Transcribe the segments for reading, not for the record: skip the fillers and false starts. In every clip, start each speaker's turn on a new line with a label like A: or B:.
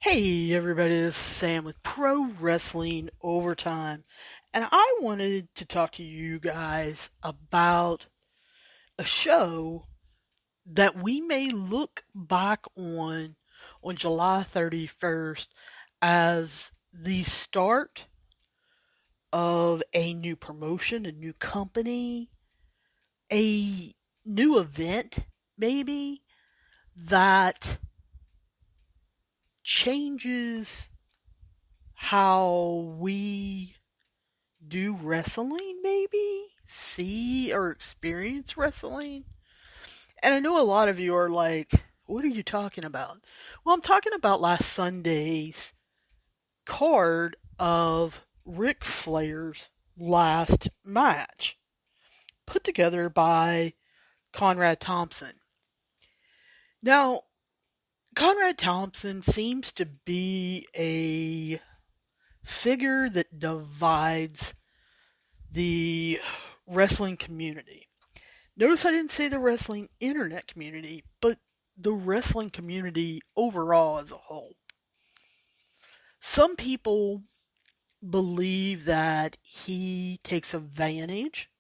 A: Hey everybody, this is Sam with Pro Wrestling Overtime, and I wanted to talk to you guys about a show that we may look back on July 31st as the start of a new promotion, a new company, a new event, maybe, that changes how we do wrestling, maybe see or experience wrestling. And I know a lot of you are like, what are you talking about? Well, I'm talking about last Sunday's card of Ric Flair's last match, put together by Conrad Thompson. Now, Conrad Thompson seems to be a figure that divides the wrestling community. Notice I didn't say the wrestling internet community, but the wrestling community overall as a whole. Some people believe that he takes advantage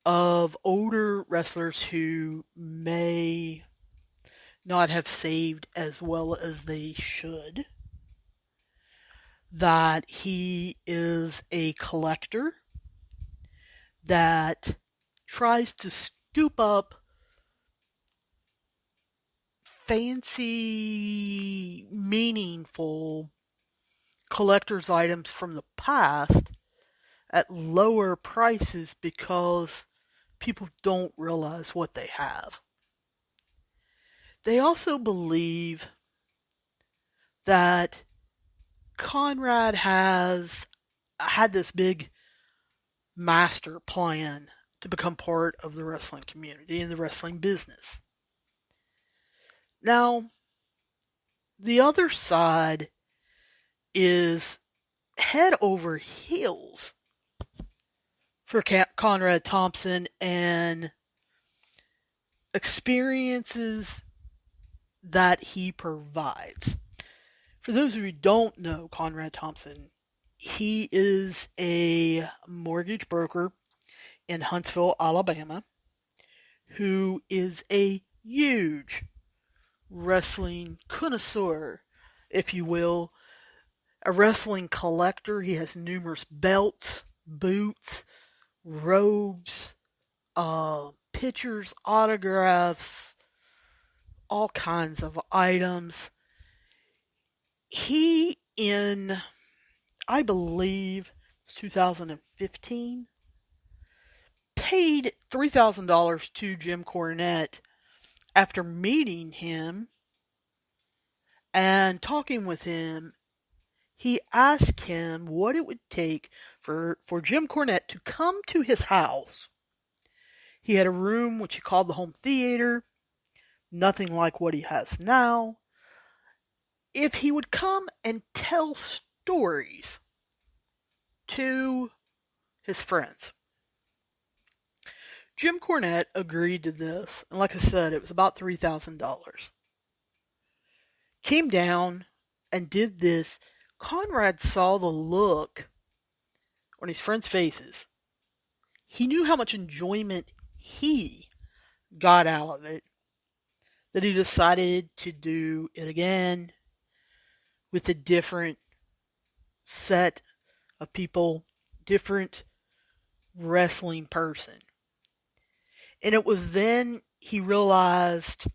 A: of older wrestlers who may not have saved as well as they should. That he is a collector that tries to scoop up fancy, meaningful collector's items from the past at lower prices because people don't realize what they have. They also believe that Conrad has had this big master plan to become part of the wrestling community and the wrestling business. Now, the other side is head over heels for Conrad Thompson and experiences that he provides. For those of you who don't know Conrad Thompson, he is a mortgage broker in Huntsville, Alabama, who is a huge wrestling connoisseur, if you will, a wrestling collector. He has numerous belts, boots, robes, pictures, autographs, all kinds of items. He, I believe, 2015, paid $3,000 to Jim Cornette after meeting him and talking with him. He asked him what it would take for Jim Cornette to come to his house. He had a room which he called the home theater, nothing like what he has now. If he would come and tell stories to his friends. Jim Cornette agreed to this, and like I said, it was about $3,000. Came down and did this. Conrad saw the look on his friends' faces. He knew how much enjoyment he got out of it, that he decided to do it again with a different set of people, different wrestling person. And it was then he realized,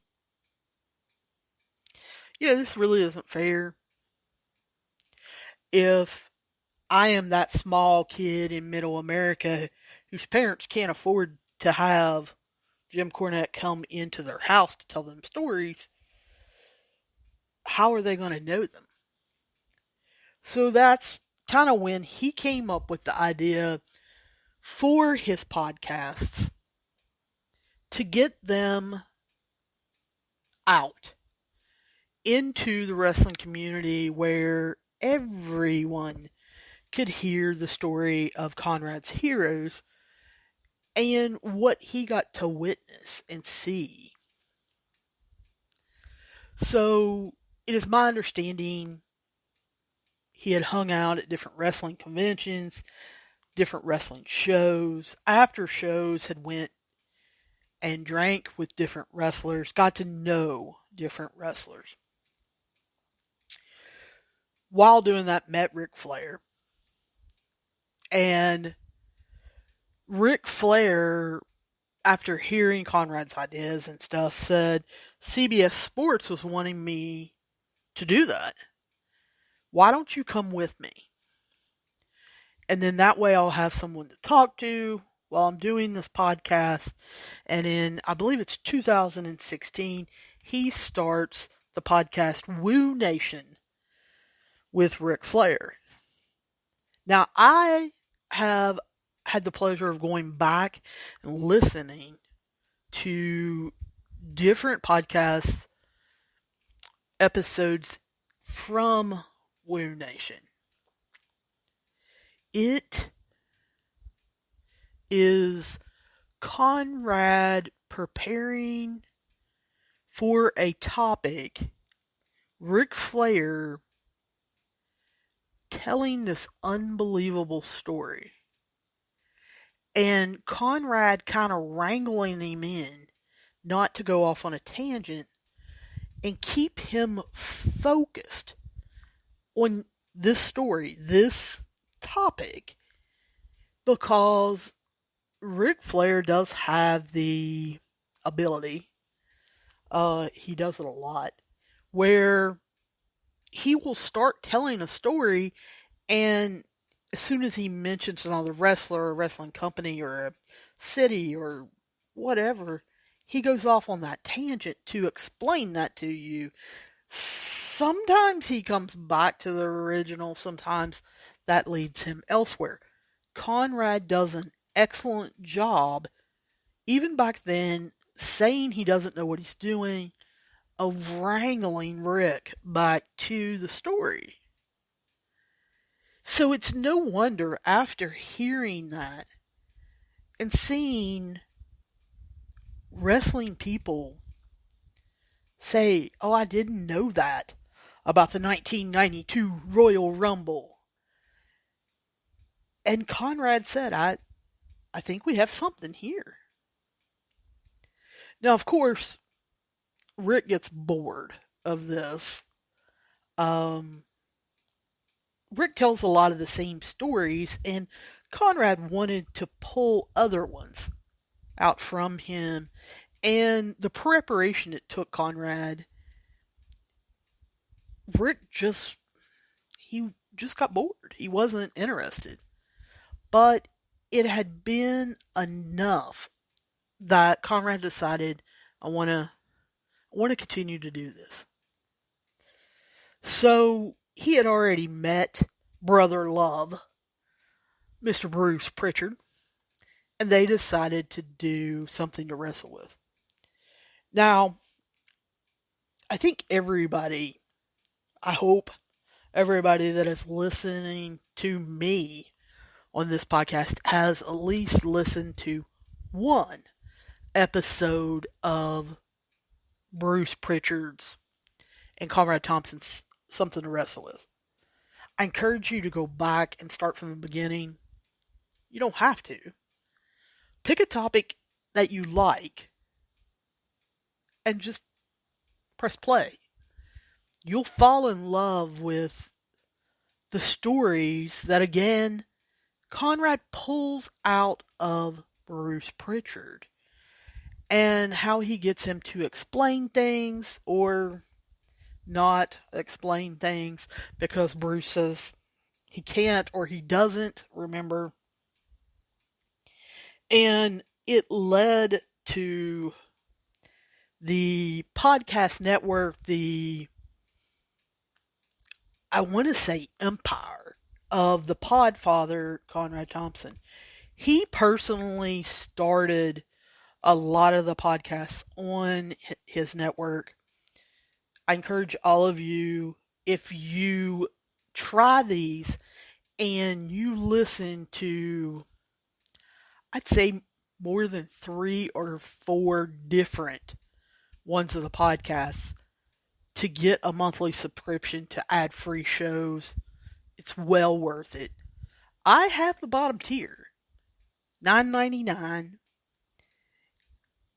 A: this really isn't fair. If I am that small kid in middle America whose parents can't afford to have Jim Cornette come into their house to tell them stories, how are they going to know them? So that's kind of when he came up with the idea for his podcasts to get them out into the wrestling community where everyone could hear the story of Conrad's heroes and what he got to witness and see. So it is my understanding he had hung out at different wrestling conventions, different wrestling shows. After shows, had went and drank with different wrestlers, got to know different wrestlers. While doing that, met Ric Flair. And Ric Flair, after hearing Conrad's ideas and stuff, said CBS Sports was wanting me to do that. Why don't you come with me? And then that way I'll have someone to talk to while I'm doing this podcast. And in, I believe it's 2016, he starts the podcast Woo Nation with Ric Flair. Now, I have had the pleasure of going back and listening to different podcast episodes from Woo Nation. It is Conrad preparing for a topic, Ric Flair telling this unbelievable story, and Conrad kind of wrangling him in not to go off on a tangent and keep him focused on this story, this topic, because Ric Flair does have the ability, he does it a lot, where he will start telling a story, and as soon as he mentions another wrestler or a wrestling company or a city or whatever, he goes off on that tangent to explain that to you. Sometimes he comes back to the original, sometimes that leads him elsewhere. Conrad does an excellent job, even back then, saying he doesn't know what he's doing, of wrangling Rick back to the story. So it's no wonder, after hearing that and seeing wrestling people say, oh, I didn't know that about the 1992 Royal Rumble. And Conrad said, I think we have something here. Now, of course, Rick gets bored of this. Rick tells a lot of the same stories, and Conrad wanted to pull other ones out from him. And the preparation it took Conrad, Rick just got bored. He wasn't interested. But it had been enough that Conrad decided, I want to continue to do this. So he had already met Brother Love, Mr. Bruce Pritchard, and they decided to do something to wrestle with. Now, I think everybody, I hope everybody that is listening to me on this podcast has at least listened to one episode of Bruce Pritchard's and Conrad Thompson's Something to Wrestle With. I encourage you to go back and start from the beginning. You don't have to. Pick a topic that you like and just press play. You'll fall in love with the stories that, again, Conrad pulls out of Bruce Pritchard, and how he gets him to explain things or not explain things because Bruce says he can't or he doesn't remember. And it led to the podcast network, I want to say empire of the Podfather, Conrad Thompson. He personally started a lot of the podcasts on his network. I encourage all of you, if you try these and you listen to, I'd say more than 3 or 4 different ones of the podcasts, to get a monthly subscription to ad-free shows, it's well worth it. I have the bottom tier, $9.99.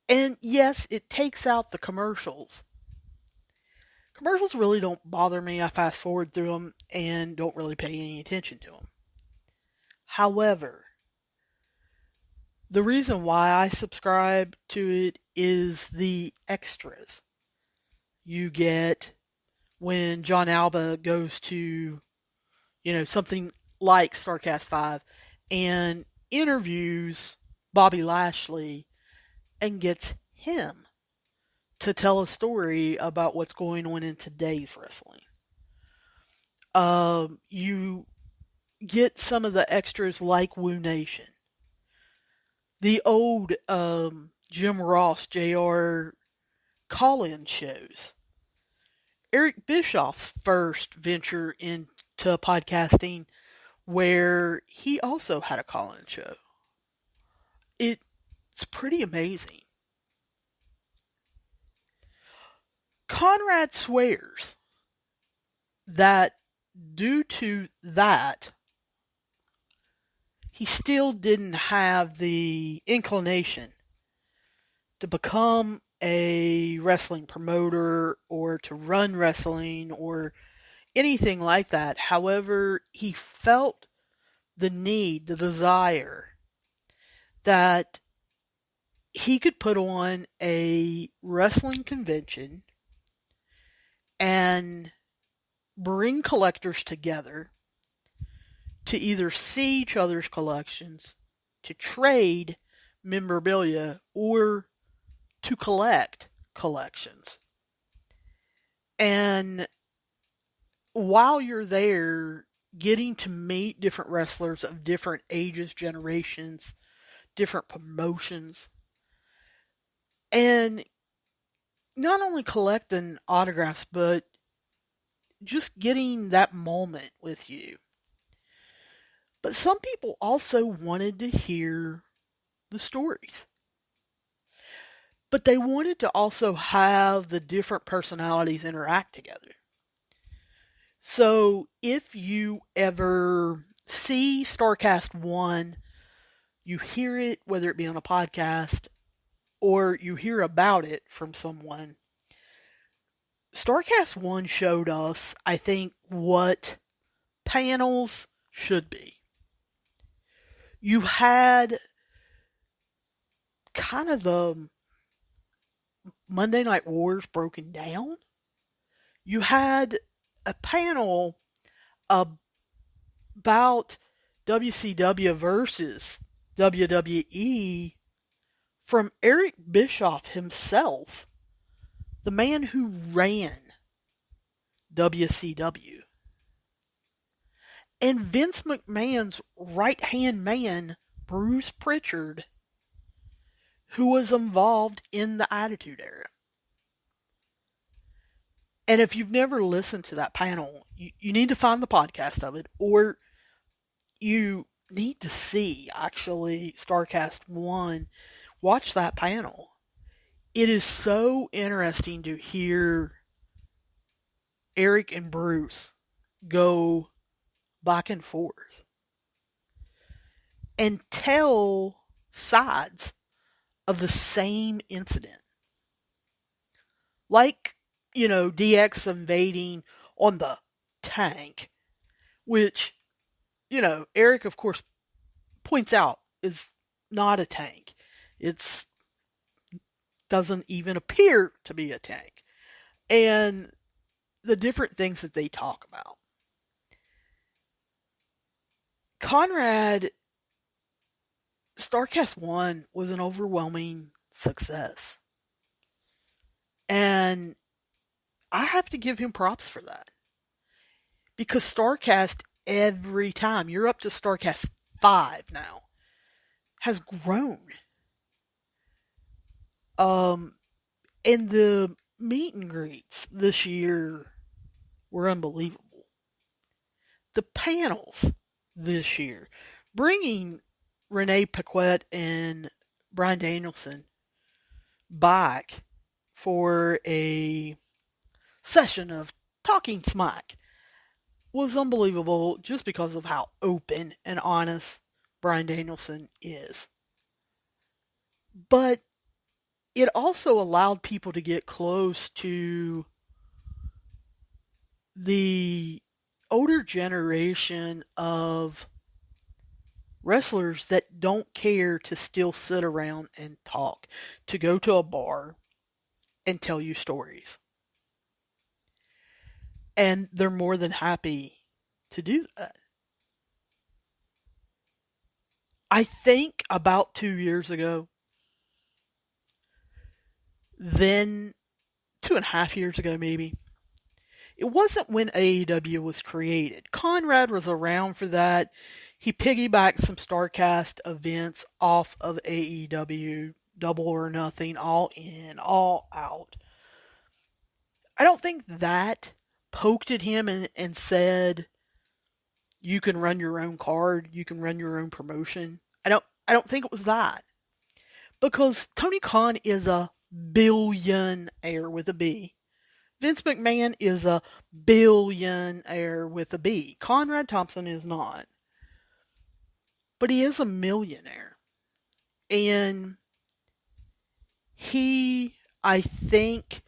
A: And yes, it takes out the commercials. Commercials really don't bother me. I fast forward through them and don't really pay any attention to them. However, the reason why I subscribe to it is the extras you get when John Alba goes to, something like StarCast 5 and interviews Bobby Lashley and gets him to tell a story about what's going on in today's wrestling. You get some of the extras like Woo Nation. The old Jim Ross, JR call-in shows. Eric Bischoff's first venture into podcasting where he also had a call-in show. It's pretty amazing. Conrad swears that due to that, he still didn't have the inclination to become a wrestling promoter or to run wrestling or anything like that. However, he felt the need, the desire that he could put on a wrestling convention and bring collectors together to either see each other's collections, to trade memorabilia, or to collect collections. And while you're there, getting to meet different wrestlers of different ages, generations, different promotions, and not only collecting autographs, but just getting that moment with you. But some people also wanted to hear the stories. But they wanted to also have the different personalities interact together. So if you ever see StarCast 1, you hear it, whether it be on a podcast or you hear about it from someone, StarCast 1 showed us, I think, what panels should be. You had kind of the Monday Night Wars broken down. You had a panel about WCW versus WWE from Eric Bischoff himself, the man who ran WCW. And Vince McMahon's right-hand man, Bruce Pritchard, who was involved in the Attitude Era. And if you've never listened to that panel, you need to find the podcast of it, or you need to see, actually, StarCast 1. Watch that panel. It is so interesting to hear Eric and Bruce go back and forth and tell sides of the same incident. Like, DX invading on the tank, which, Eric, of course, points out is not a tank. It doesn't even appear to be a tank. And the different things that they talk about. Conrad, StarCast 1 was an overwhelming success. And I have to give him props for that. Because StarCast, every time, you're up to StarCast 5 now, has grown. And the meet and greets this year were unbelievable. The panels this year, bringing Renee Paquette and Bryan Danielson back for a session of talking smack was unbelievable just because of how open and honest Bryan Danielson is. But it also allowed people to get close to the older generation of wrestlers that don't care to still sit around and talk, to go to a bar and tell you stories. And they're more than happy to do that. I think about 2 years ago, then 2.5 years ago maybe, it wasn't when AEW was created. Conrad was around for that. He piggybacked some StarCast events off of AEW, Double or Nothing, All In, All Out. I don't think that poked at him and said, you can run your own card, you can run your own promotion. I don't think it was that. Because Tony Khan is a billionaire with a B. Vince McMahon is a billionaire with a B. Conrad Thompson is not. But he is a millionaire. And he, I think,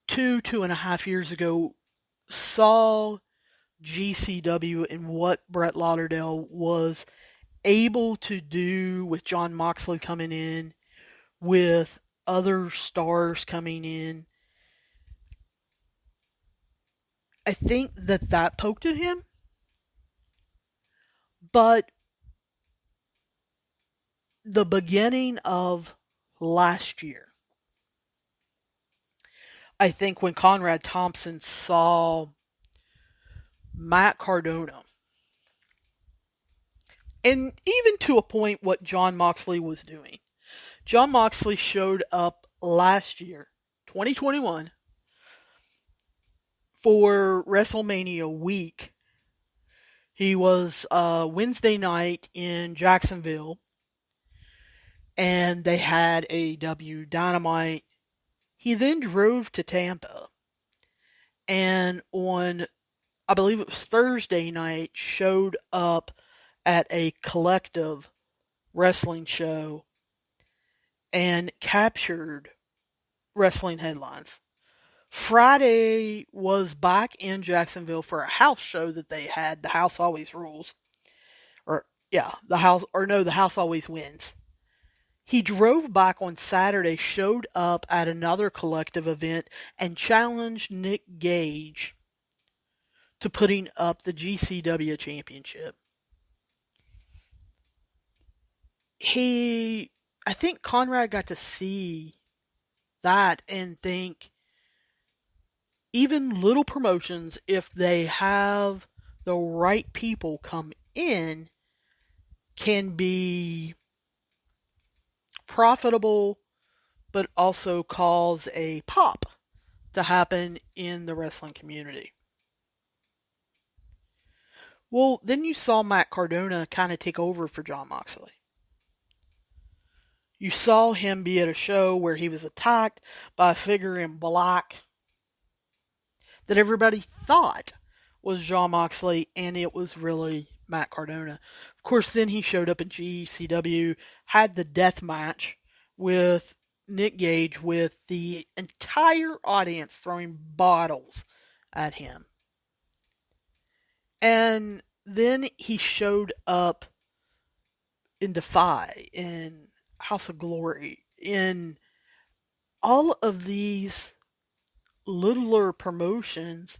A: 2.5 years ago, saw GCW and what Brett Lauderdale was able to do with Jon Moxley coming in, with other stars coming in. I think that poked at him. But the beginning of last year, I think when Conrad Thompson saw Matt Cardona, and even to a point what Jon Moxley was doing. Jon Moxley showed up last year, 2021, for WrestleMania week. He was Wednesday night in Jacksonville, and they had AEW Dynamite. He then drove to Tampa, and on, I believe it was Thursday night, showed up at a collective wrestling show and captured wrestling headlines. Friday was back in Jacksonville for a house show that they had. The House Always Rules. The House Always Wins. He drove back on Saturday, showed up at another collective event, and challenged Nick Gage to putting up the GCW championship. I think Conrad got to see that and think even little promotions, if they have the right people come in, can be profitable, but also cause a pop to happen in the wrestling community. Well, then you saw Matt Cardona kind of take over for Jon Moxley. You saw him be at a show where he was attacked by a figure in black that everybody thought was Jon Moxley, and it was really Matt Cardona. Of course, then he showed up in GCW, had the death match with Nick Gage, with the entire audience throwing bottles at him. And then he showed up in Defy, in House of Glory, in all of these littler promotions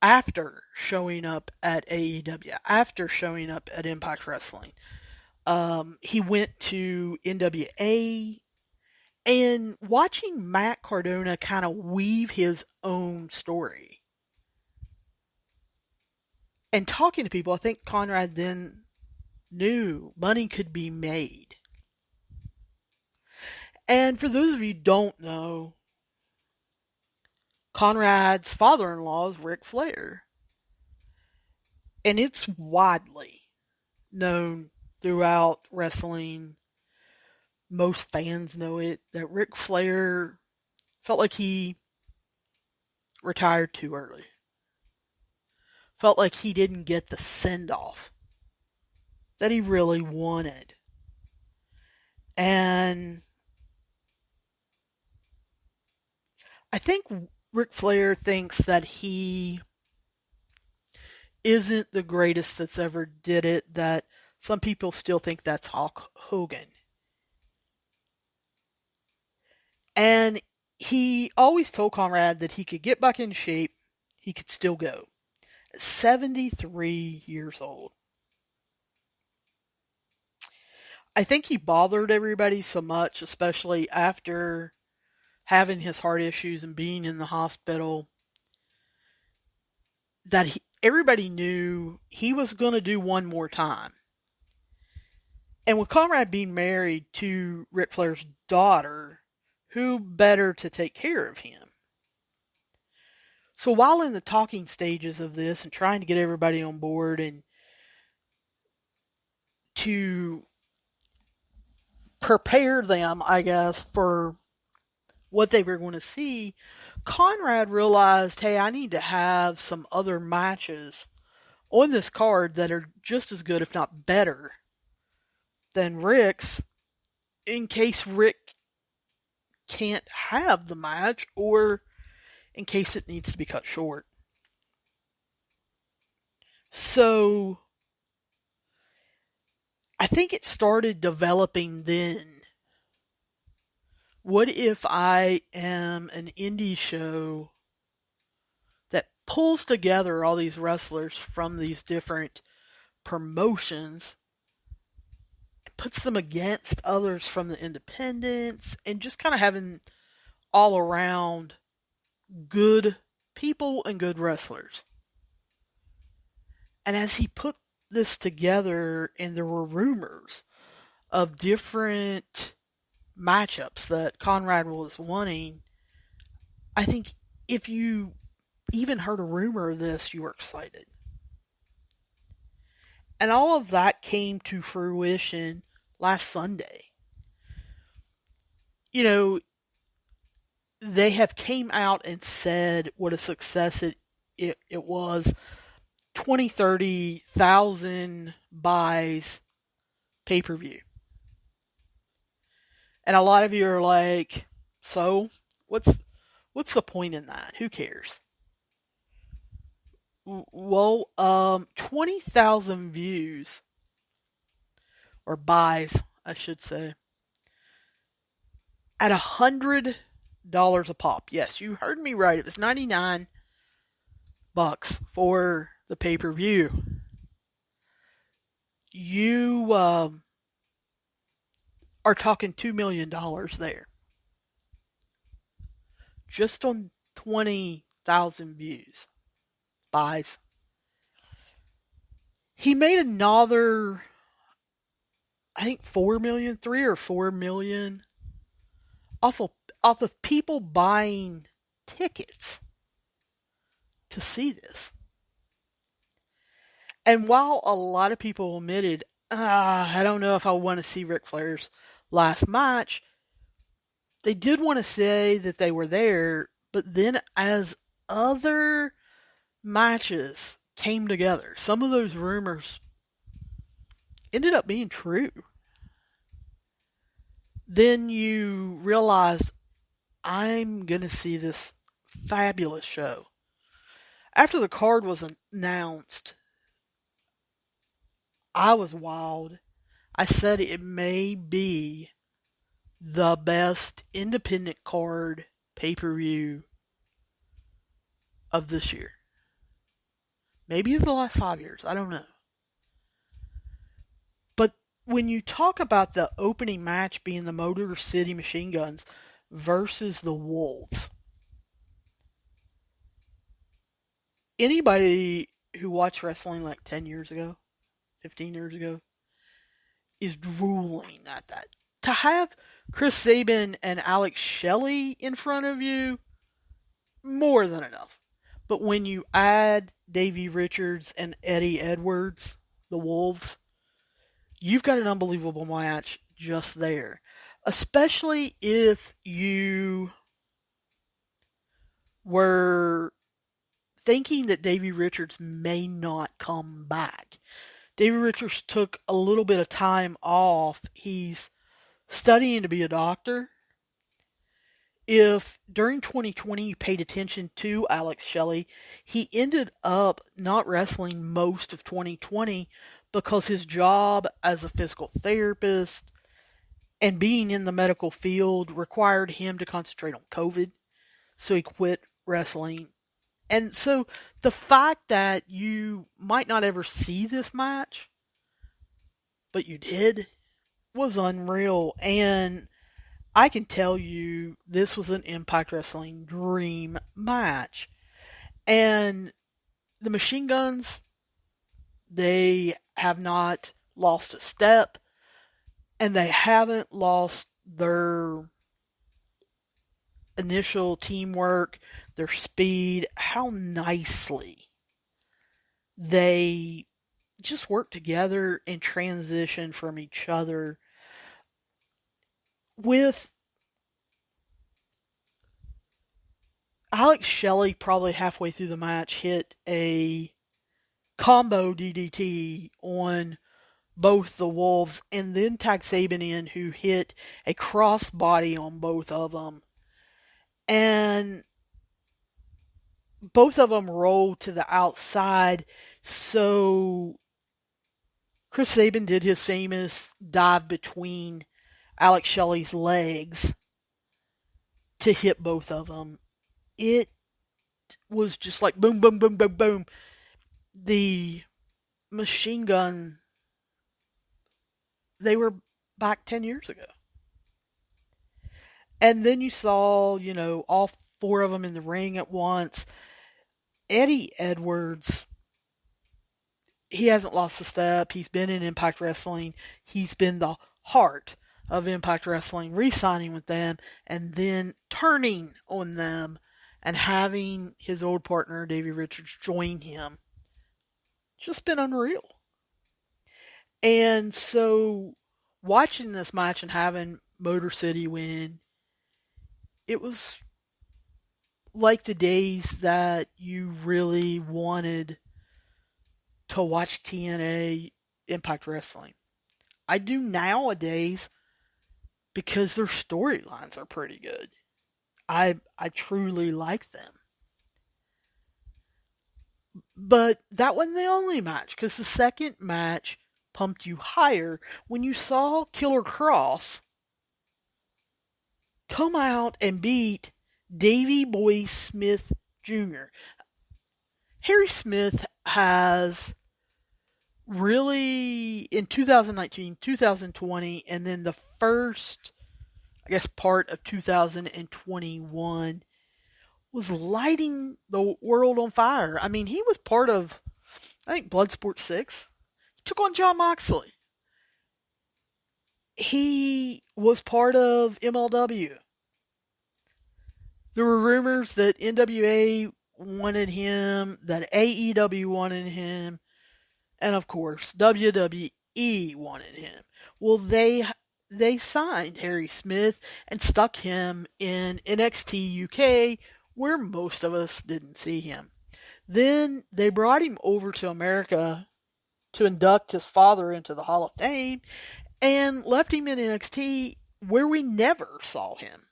A: after showing up at AEW, after showing up at Impact Wrestling. He went to NWA, and watching Matt Cardona kind of weave his own story and talking to people, I think Conrad then knew money could be made. And for those of you who don't know, Conrad's father-in-law is Ric Flair. And it's widely known throughout wrestling. Most fans know it, that Ric Flair felt like he retired too early. Felt like he didn't get the send off that he really wanted. And I think Ric Flair thinks that he isn't the greatest that's ever did it, that some people still think that's Hulk Hogan. And he always told Conrad that he could get back in shape, he could still go. 73 years old. I think he bothered everybody so much, especially after having his heart issues and being in the hospital, that everybody knew he was going to do one more time. And with Conrad being married to Ric Flair's daughter, who better to take care of him? So while in the talking stages of this and trying to get everybody on board and to prepare them, I guess, for what they were going to see, Conrad realized, hey, I need to have some other matches on this card that are just as good, if not better, than Ric's, in case Ric can't have the match or in case it needs to be cut short. So I think it started developing then. What if I am an indie show that pulls together all these wrestlers from these different promotions and puts them against others from the independents and just kind of having all around good people and good wrestlers. And as he put this together, and there were rumors of different matchups that Conrad was wanting, I think if you even heard a rumor of this, you were excited. And all of that came to fruition last Sunday. You know, they have came out and said what a success it was. 20, 30,000 buys pay-per-view. And a lot of you are like, so what's the point in that? Who cares? Well, 20,000 views, or buys, I should say, at $100 a pop. Yes, you heard me right. It was $99 for the pay-per-view. You are talking $2 million there. Just on 20,000 views. Buys. He made another, I think 4 million, 3 or 4 million off of people buying tickets to see this. And while a lot of people admitted, I don't know if I want to see Ric Flair's last match, they did want to say that they were there, but then as other matches came together, some of those rumors ended up being true. Then you realize, I'm going to see this fabulous show. After the card was announced, I was wild. I said it may be the best independent card pay-per-view of this year. Maybe the last 5 years. I don't know. But when you talk about the opening match being the Motor City Machine Guns versus the Wolves, anybody who watched wrestling like 10 years ago, 15 years ago, is drooling at that. To have Chris Sabin and Alex Shelley in front of you, more than enough. But when you add Davey Richards and Eddie Edwards, the Wolves, you've got an unbelievable match just there. Especially if you were thinking that Davey Richards may not come back. Davey Richards took a little bit of time off. He's studying to be a doctor. If during 2020 you paid attention to Alex Shelley, he ended up not wrestling most of 2020 because his job as a physical therapist and being in the medical field required him to concentrate on COVID. So he quit wrestling. And so the fact that you might not ever see this match, but you did, was unreal. And I can tell you this was an Impact Wrestling dream match. And the Machine Guns, they have not lost a step, and they haven't lost their initial teamwork, their speed, how nicely they just work together and transition from each other. With Alex Shelley probably halfway through the match hit a combo DDT on both the Wolves, and then tagged Saban in, who hit a crossbody on both of them. And both of them rolled to the outside, so Chris Saban did his famous dive between Alex Shelley's legs to hit both of them. It was just like boom, boom, boom, boom, boom. The Machine Gun, they were back 10 years ago. And then you saw, all four of them in the ring at once. Eddie Edwards, he hasn't lost a step. He's been in Impact Wrestling. He's been the heart of Impact Wrestling, re-signing with them and then turning on them and having his old partner, Davey Richards, join him. Just been unreal. And so watching this match and having Motor City win, it was like the days that you really wanted to watch TNA Impact Wrestling. I do nowadays because their storylines are pretty good. I truly like them. But that wasn't the only match, because the second match pumped you higher when you saw Killer Kross come out and beat Davey Boy Smith Jr. Harry Smith has really, in 2019, 2020, and then the first, part of 2021, was lighting the world on fire. I mean, he was part of, Bloodsport 6. He took on Jon Moxley. He was part of MLW. There were rumors that NWA wanted him, that AEW wanted him, and of course, WWE wanted him. Well, they signed Harry Smith and stuck him in NXT UK, where most of us didn't see him. Then they brought him over to America to induct his father into the Hall of Fame and left him in NXT, where we never saw him.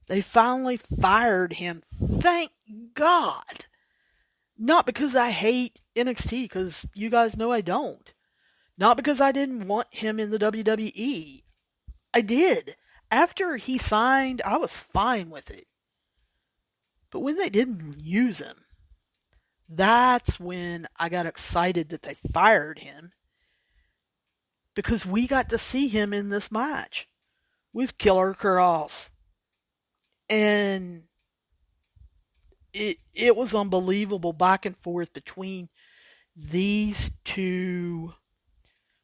A: They finally fired him. Thank God. Not because I hate NXT, because you guys know I don't. Not because I didn't want him in the WWE. I did. After he signed, I was fine with it. But when they didn't use him, that's when I got excited that they fired him. Because we got to see him in this match with Killer Kross. And it was unbelievable back and forth between these two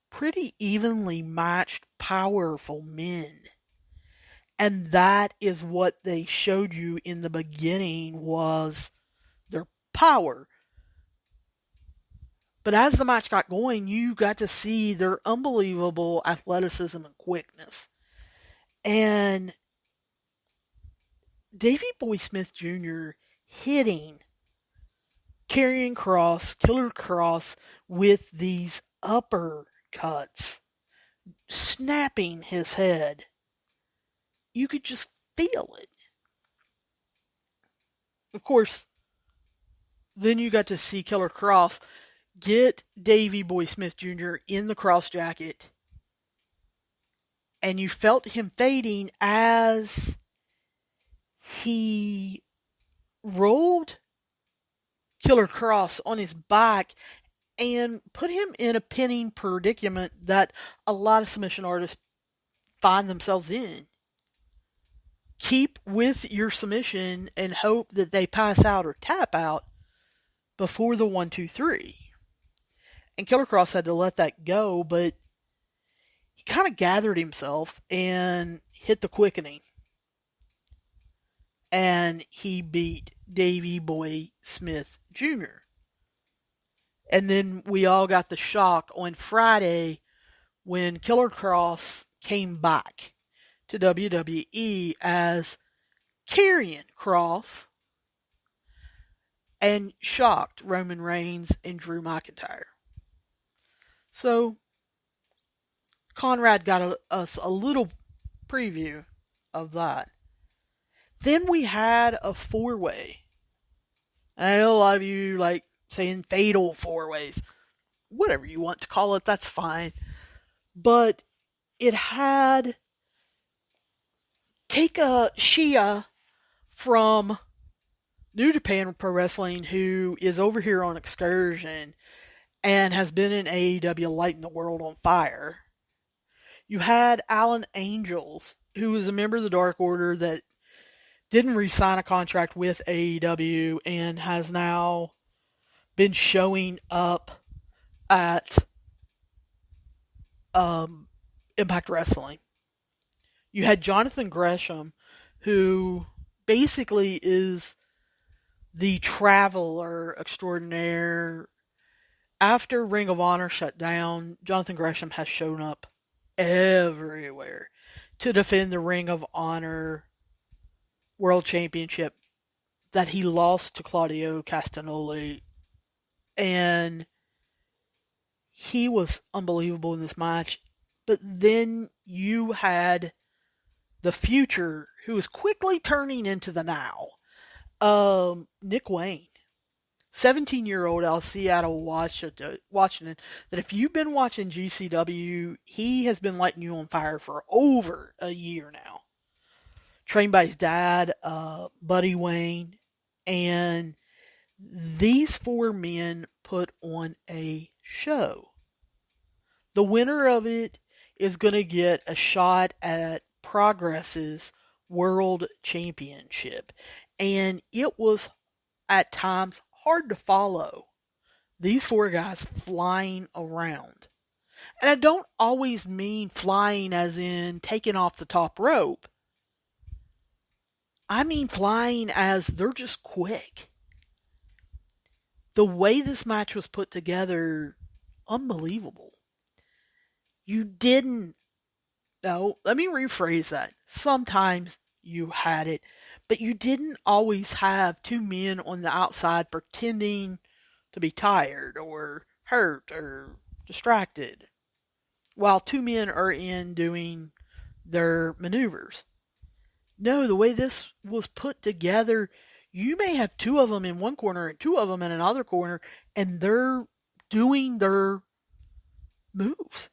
A: pretty evenly matched, powerful men. And that is what they showed you in the beginning, was their power. But as the match got going, you got to see their unbelievable athleticism and quickness. And Davey Boy Smith Jr. hitting Karrion Kross, Killer Kross with these uppercuts, snapping his head. You could just feel it. Of course, then you got to see Killer Kross get Davey Boy Smith Jr. in the cross jacket, and you felt him fading as he rolled Killer Kross on his back and put him in a pinning predicament that a lot of submission artists find themselves in. Keep with your submission and hope that they pass out or tap out before the 1, 2, 3. And Killer Kross had to let that go, but he kind of gathered himself and hit the quickening. And he beat Davey Boy Smith Jr. And then we all got the shock on Friday when Killer Kross came back to WWE as Karrion Kross and shocked Roman Reigns and Drew McIntyre. So Conrad got us a little preview of that. Then we had a 4-way. And I know a lot of you like saying fatal 4-ways. Whatever you want to call it, that's fine. But it had Taka Shia from New Japan Pro Wrestling, who is over here on excursion and has been in AEW lighting the world on fire. You had Alan Angels, who was a member of the Dark Order that didn't re-sign a contract with AEW and has now been showing up at Impact Wrestling. You had Jonathan Gresham, who basically is the traveler extraordinaire. After Ring of Honor shut down, Jonathan Gresham has shown up everywhere to defend the Ring of Honor World Championship that he lost to Claudio Castagnoli. And he was unbelievable in this match. But then you had the future, who is quickly turning into the now. Nick Wayne, 17-year-old out of Seattle, Washington, that if you've been watching GCW, he has been lighting you on fire for over a year now. Trained by his dad, Buddy Wayne, and these 4 men put on a show. The winner of it is going to get a shot at Progress's World Championship. And it was, at times, hard to follow. These 4 guys flying around. And I don't always mean flying as in taking off the top rope. I mean flying as they're just quick. The way this match was put together, unbelievable. You didn't, no, let me rephrase that. Sometimes you had it, but you didn't always have 2 men on the outside pretending to be tired or hurt or distracted, while 2 men are in doing their maneuvers. No, the way this was put together, you may have 2 of them in one corner and 2 of them in another corner, and they're doing their moves.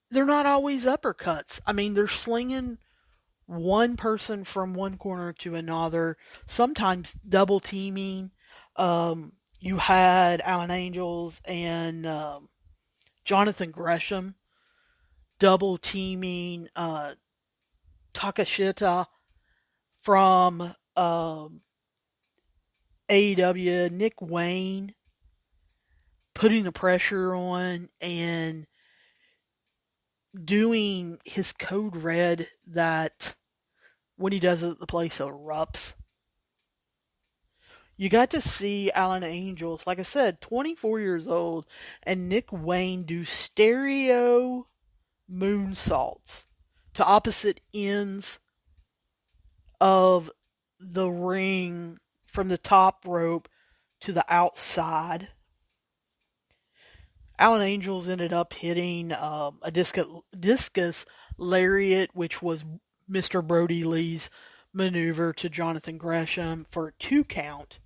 A: They're not always uppercuts. I mean, they're slinging one person from one corner to another, sometimes double teaming. You had Alan Angels and Jonathan Gresham double teaming Takashita from AEW, Nick Wayne putting the pressure on and doing his code red that when he does it, the place erupts. You got to see Alan Angels, like I said, 24 years old, and Nick Wayne do stereo moonsaults to opposite ends of the ring from the top rope to the outside. Alan Angels ended up hitting a discus lariat, which was Mr. Brody Lee's maneuver to Jonathan Gresham for a 2 count.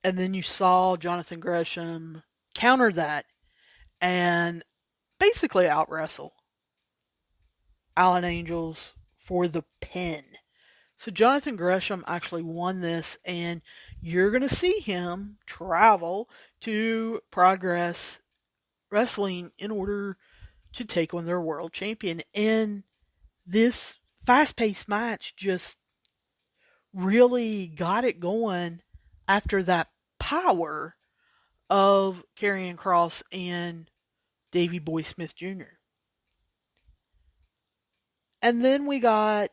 A: And then you saw Jonathan Gresham counter that and basically out wrestle Alan Angels for the pin. So Jonathan Gresham actually won this, and you're going to see him travel to Progress Wrestling in order to take on their world champion. And this fast-paced match just really got it going after that power of Karrion Kross and Davey Boy Smith Jr. And then we got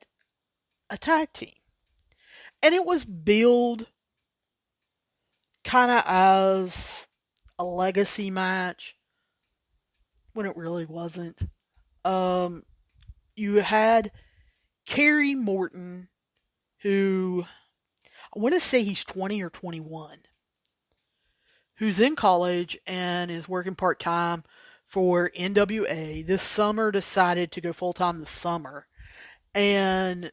A: a tag team. And it was billed kind of as a legacy match when it really wasn't. You had Kerry Morton, who I want to say he's 20 or 21, who's in college and is working part-time for NWA. This summer decided to go full-time this summer and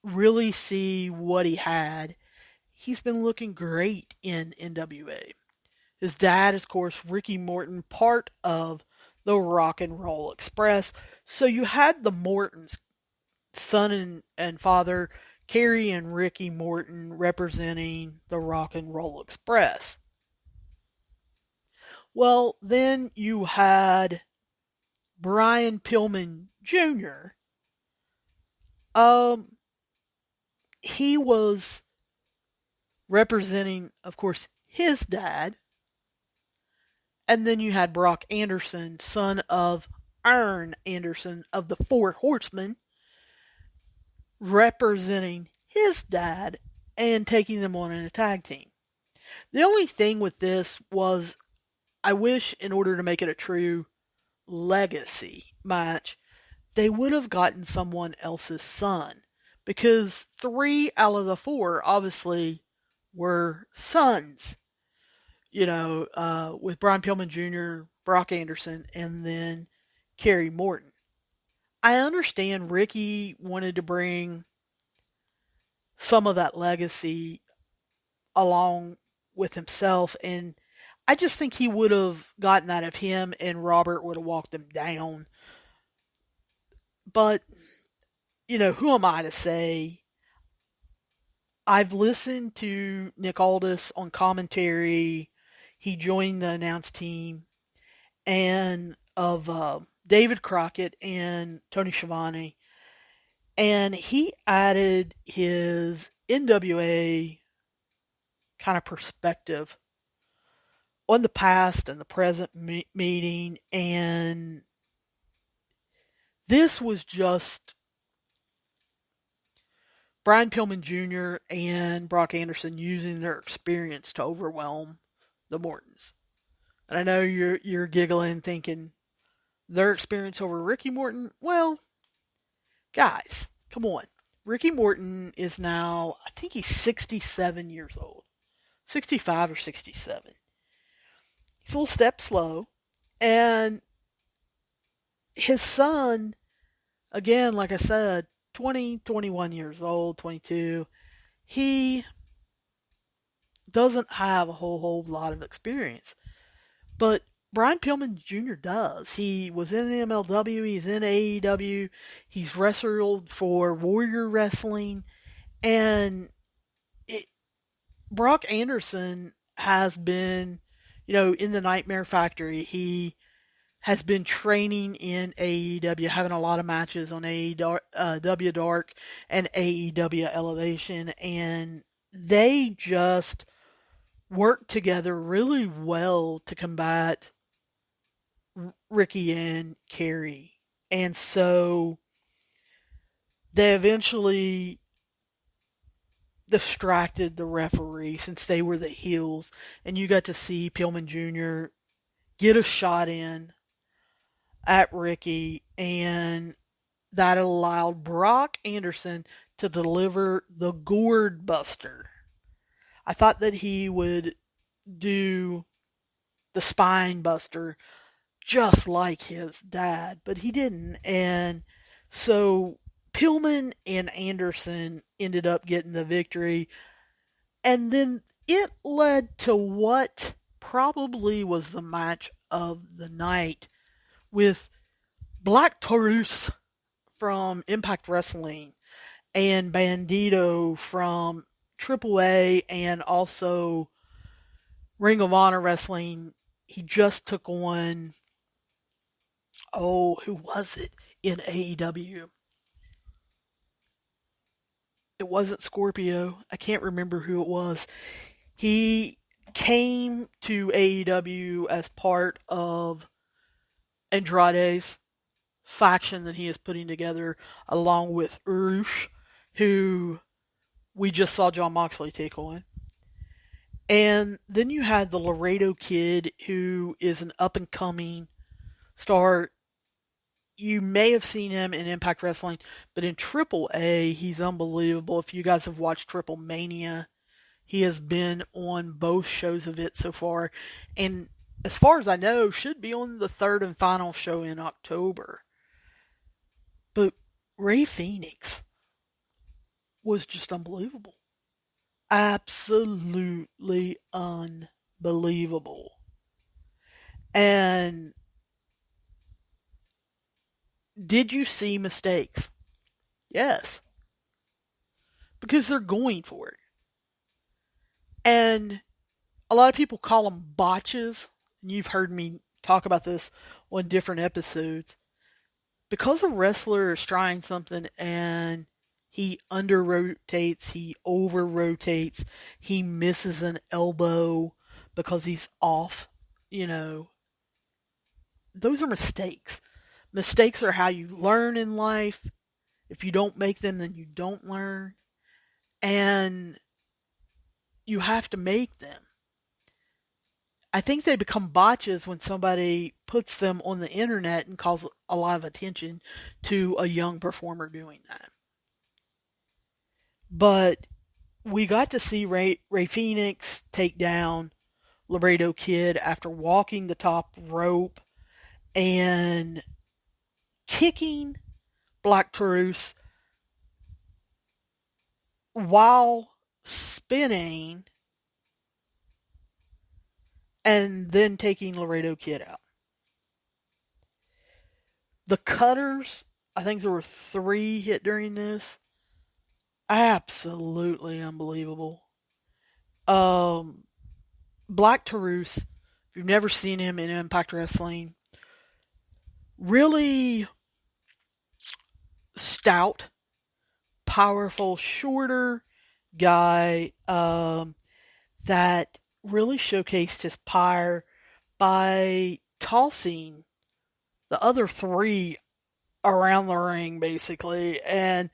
A: really see what he had. He's been looking great in NWA. His dad is, of course, Ricky Morton, part of the Rock and Roll Express. So you had the Mortons, son and father, Kerry and Ricky Morton, representing the Rock and Roll Express. Well, then you had Brian Pillman Jr. He was representing, of course, his dad. And then you had Brock Anderson, son of Arn Anderson of the Four Horsemen, representing his dad and taking them on in a tag team. The only thing with this was, I wish in order to make it a true legacy match, they would have gotten someone else's son. Because 3 out of the 4 obviously were sons. With Brian Pillman Jr., Brock Anderson, and then Kerry Morton. I understand Ricky wanted to bring some of that legacy along with himself, and I just think he would have gotten that if him and Robert would have walked him down. But, who am I to say? I've listened to Nick Aldis on commentary. He joined the announce team, and of David Crockett and Tony Schiavone, and he added his NWA kind of perspective on the past and the present meeting, and this was just Brian Pillman Jr. and Brock Anderson using their experience to overwhelm the Mortons. And I know you're giggling, thinking their experience over Ricky Morton. Well, guys, come on. Ricky Morton is now, I think he's 67 years old. 65 or 67. He's a little step slow. And his son, again, like I said, 20, 21 years old, 22. He doesn't have a whole lot of experience. But Brian Pillman Jr. does. He was in MLW, he's in AEW, he's wrestled for Warrior Wrestling, and Brock Anderson has been, in the Nightmare Factory. He has been training in AEW, having a lot of matches on AEW Dark and AEW Elevation, and they just work together really well to combat Ricky and Kerry. And so they eventually distracted the referee since they were the heels, and you got to see Pillman Jr. get a shot in at Ricky, and that allowed Brock Anderson to deliver the Gourd Buster. I thought that he would do the Spine Buster just like his dad, but he didn't. And so Pillman and Anderson ended up getting the victory. And then it led to what probably was the match of the night with Black Taurus from Impact Wrestling and Bandito from AAA and also Ring of Honor Wrestling. He just took on, oh, who was it in AEW? It wasn't Scorpio. I can't remember who it was. He came to AEW as part of Andrade's faction that he is putting together along with Urush, who we just saw Jon Moxley take on. And then you had the Laredo Kid, who is an up-and-coming star. You may have seen him in Impact Wrestling, but in AAA, he's unbelievable. If you guys have watched Triple Mania, he has been on both shows of it so far. And as far as I know, should be on the third and final show in October. But Ray Phoenix was just unbelievable. Absolutely unbelievable. And did you see mistakes? Yes. Because they're going for it. And a lot of people call them botches. And you've heard me talk about this on different episodes. Because a wrestler is trying something and he under rotates, he over rotates, he misses an elbow because he's off, those are mistakes. Mistakes are how you learn in life. If you don't make them, then you don't learn. And you have to make them. I think they become botches when somebody puts them on the internet and calls a lot of attention to a young performer doing that. But we got to see Ray Phoenix take down Laredo Kid after walking the top rope and kicking Black Taurus while spinning and then taking Laredo Kid out. The cutters, I think there were 3 hit during this. Absolutely unbelievable. Black Taurus, if you've never seen him in Impact Wrestling, really stout, powerful, shorter guy that really showcased his power by tossing the other 3 around the ring, basically. And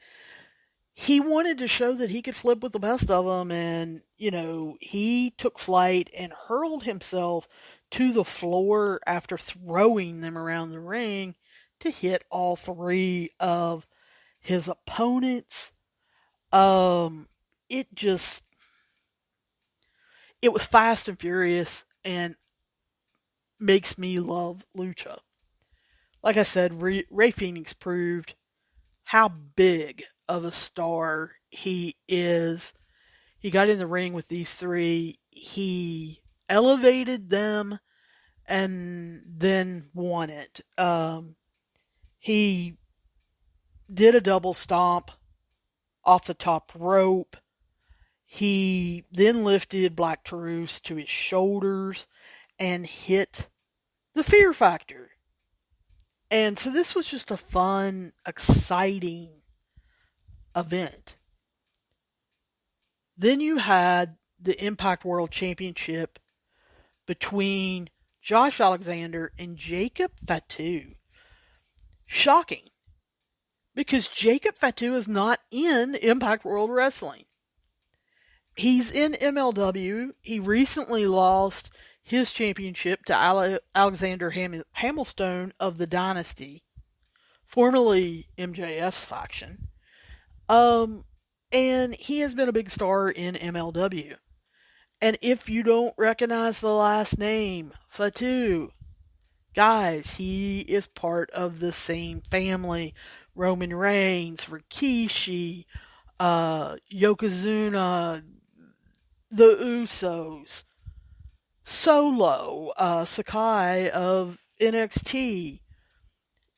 A: he wanted to show that he could flip with the best of them. And, he took flight and hurled himself to the floor after throwing them around the ring to hit all 3 of his opponents. It was fast and furious and makes me love Lucha. Like I said, Ray Phoenix proved how big of a star he is. He got in the ring with these 3. He elevated them and then won it. He did a double stomp off the top rope. He then lifted Black Taurus to his shoulders and hit the Fear Factor. And so this was just a fun, exciting event. Then you had the Impact World Championship between Josh Alexander and Jacob Fatu. Shocking. Because Jacob Fatu is not in Impact World Wrestling. He's in MLW. He recently lost his championship to Alexander Hamilstone of the Dynasty, formerly MJF's faction. And he has been a big star in MLW. And if you don't recognize the last name, Fatu, guys, he is part of the same family. Roman Reigns, Rikishi, Yokozuna, the Usos, Solo, Sakai of NXT.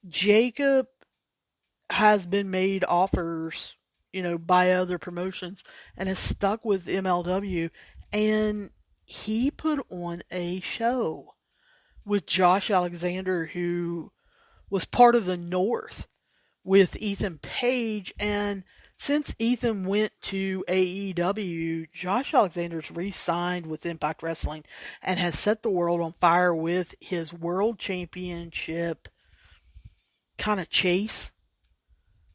A: Jacob has been made offers, by other promotions and has stuck with MLW. And he put on a show with Josh Alexander, who was part of the North with Ethan Page. And since Ethan went to AEW, Josh Alexander's re-signed with Impact Wrestling and has set the world on fire with his world championship kind of chase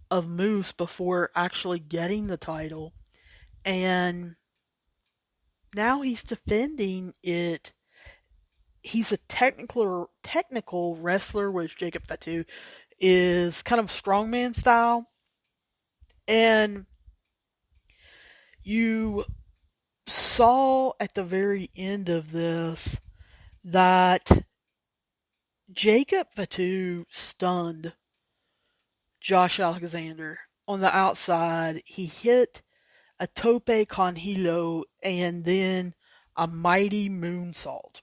A: of moves before actually getting the title. And now he's defending it. He's a technical wrestler, which Jacob Fatu is kind of strongman style. And you saw at the very end of this that Jacob Fatu stunned Josh Alexander on the outside. He hit a tope con hilo and then a mighty moonsault.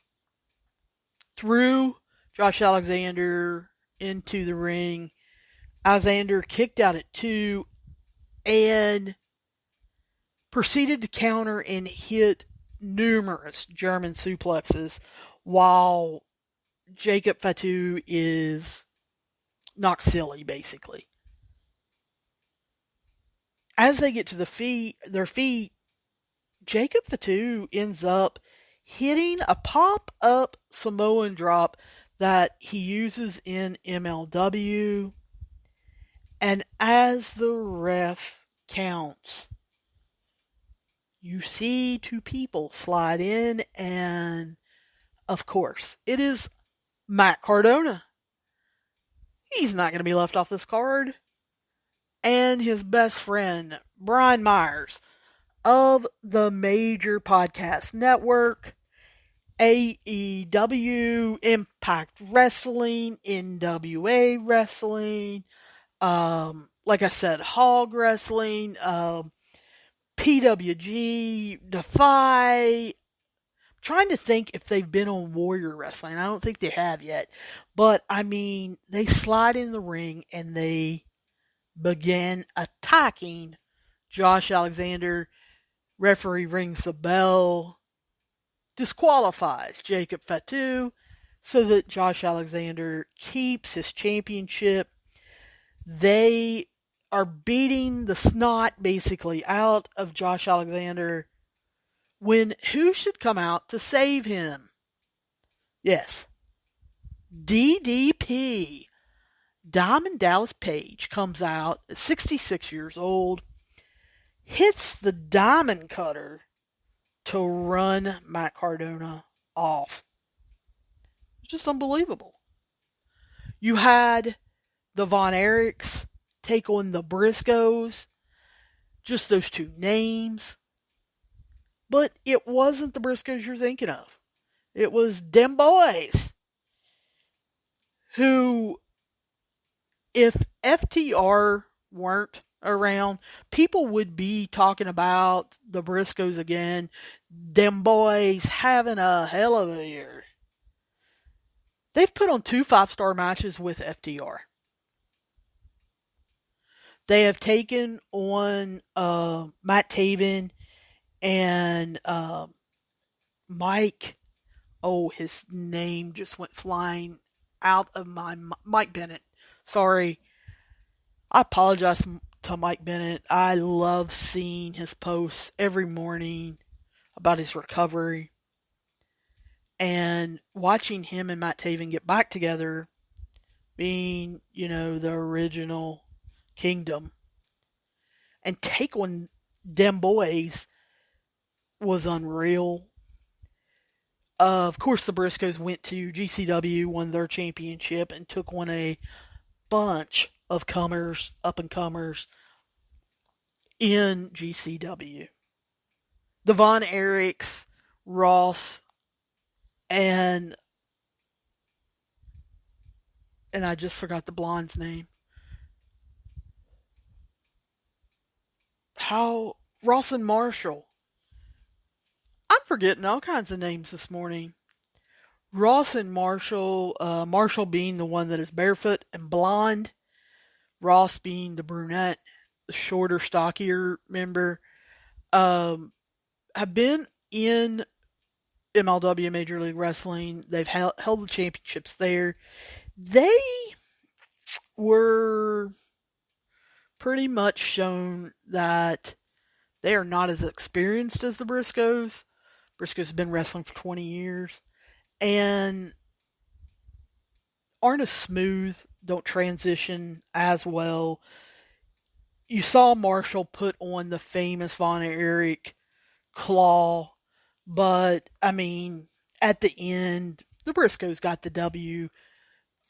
A: Threw Josh Alexander into the ring. Alexander kicked out at 2 and proceeded to counter and hit numerous German suplexes while Jacob Fatu is knocked silly, basically. As they get to their feet, Jacob Fatu ends up hitting a pop-up Samoan drop that he uses in MLW. And as the ref counts, you see 2 people slide in, and of course, it is Matt Cardona. He's not going to be left off this card. And his best friend, Brian Myers, of the major podcast network, AEW, Impact Wrestling, NWA Wrestling, like I said, Hog Wrestling, PWG, Defy. Trying to think if they've been on Warrior Wrestling. I don't think they have yet. But, I mean, they slide in the ring and they began attacking Josh Alexander. Referee rings the bell, disqualifies Jacob Fatu so that Josh Alexander keeps his championship. They are beating the snot basically out of Josh Alexander when who should come out to save him? Yes, DDP. Diamond Dallas Page comes out at 66 years old, hits the diamond cutter to run Matt Cardona off. It's just unbelievable. You had the Von Erichs take on the Briscoes, just those 2 names. But it wasn't the Briscoes you're thinking of. It was them boys who, if FTR weren't around, people would be talking about the Briscoes again. Them boys having a hell of a year. They've put on 2 5-star matches with FTR. They have taken on Matt Taven and Mike. Oh, his name just went flying out of my Mike Bennett. Sorry. I apologize to Mike Bennett. I love seeing his posts every morning about his recovery. And watching him and Matt Taven get back together, being, the original Kingdom, and take on them boys was unreal. Of course, the Briscoes went to GCW, won their championship, and took on a bunch of up-and-comers in GCW. The Von Erichs, Ross, and I just forgot the blonde's name. How Ross and Marshall. I'm forgetting all kinds of names this morning. Ross and Marshall, Marshall being the one that is barefoot and blonde, Ross being the brunette, the shorter, stockier member, um, have been in MLW Major League Wrestling. They've held the championships there. They were pretty much shown that they are not as experienced as the Briscoes. Briscoes have been wrestling for 20 years and aren't as smooth, don't transition as well. You saw Marshall put on the famous Von Erich claw, but I mean, at the end, the Briscoes got the W.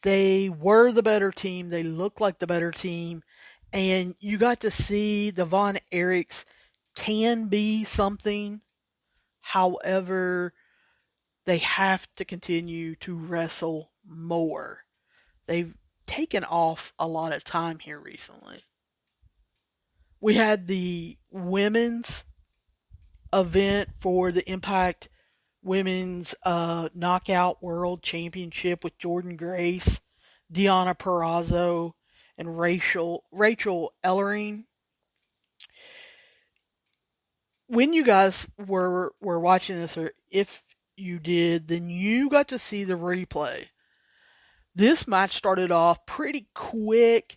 A: They were the better team. They looked like the better team. And you got to see the Von Erichs can be something. However, they have to continue to wrestle more. They've taken off a lot of time here recently. We had the women's event for the Impact Women's Knockout World Championship with Jordynne Grace, Deonna Purrazzo, and Rachel Ellering. When you guys were watching this, or if you did, then you got to see the replay. This match started off pretty quick.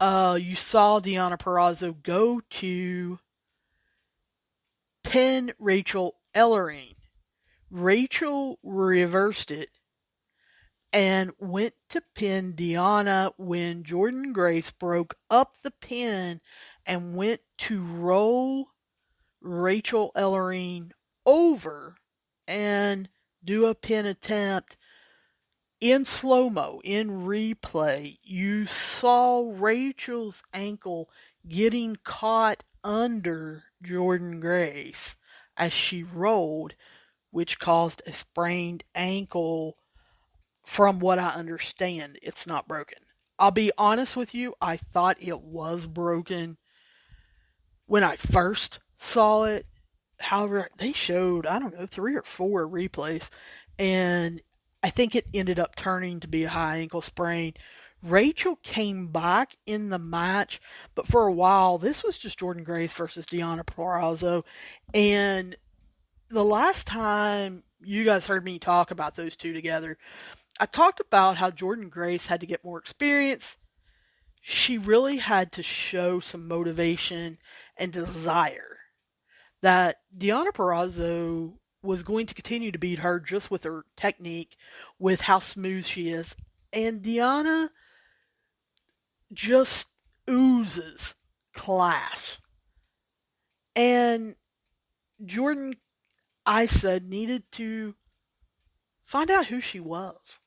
A: You saw Deonna Purrazzo go to pin Rachel Ellering. Rachel reversed it and went to pin Deonna when Jordynne Grace broke up the pin and went to roll Rachel Ellering over and do a pin attempt. In slow-mo, in replay, you saw Rachel's ankle getting caught under Jordynne Grace as she rolled, which caused a sprained ankle. From what I understand, it's not broken. I'll be honest with you, I thought it was broken when I first saw it. However, they showed, 3 or 4 replays, and I think it ended up turning to be a high ankle sprain. Rachel came back in the match, but for a while, this was just Jordynne Grace versus Deonna Purrazzo. And the last time you guys heard me talk about those two together, I talked about how Jordynne Grace had to get more experience. She really had to show some motivation and desire. That Deonna Purrazzo was going to continue to beat her just with her technique, with how smooth she is. And Deonna just oozes class. And Jordynne, I said, needed to find out who she was.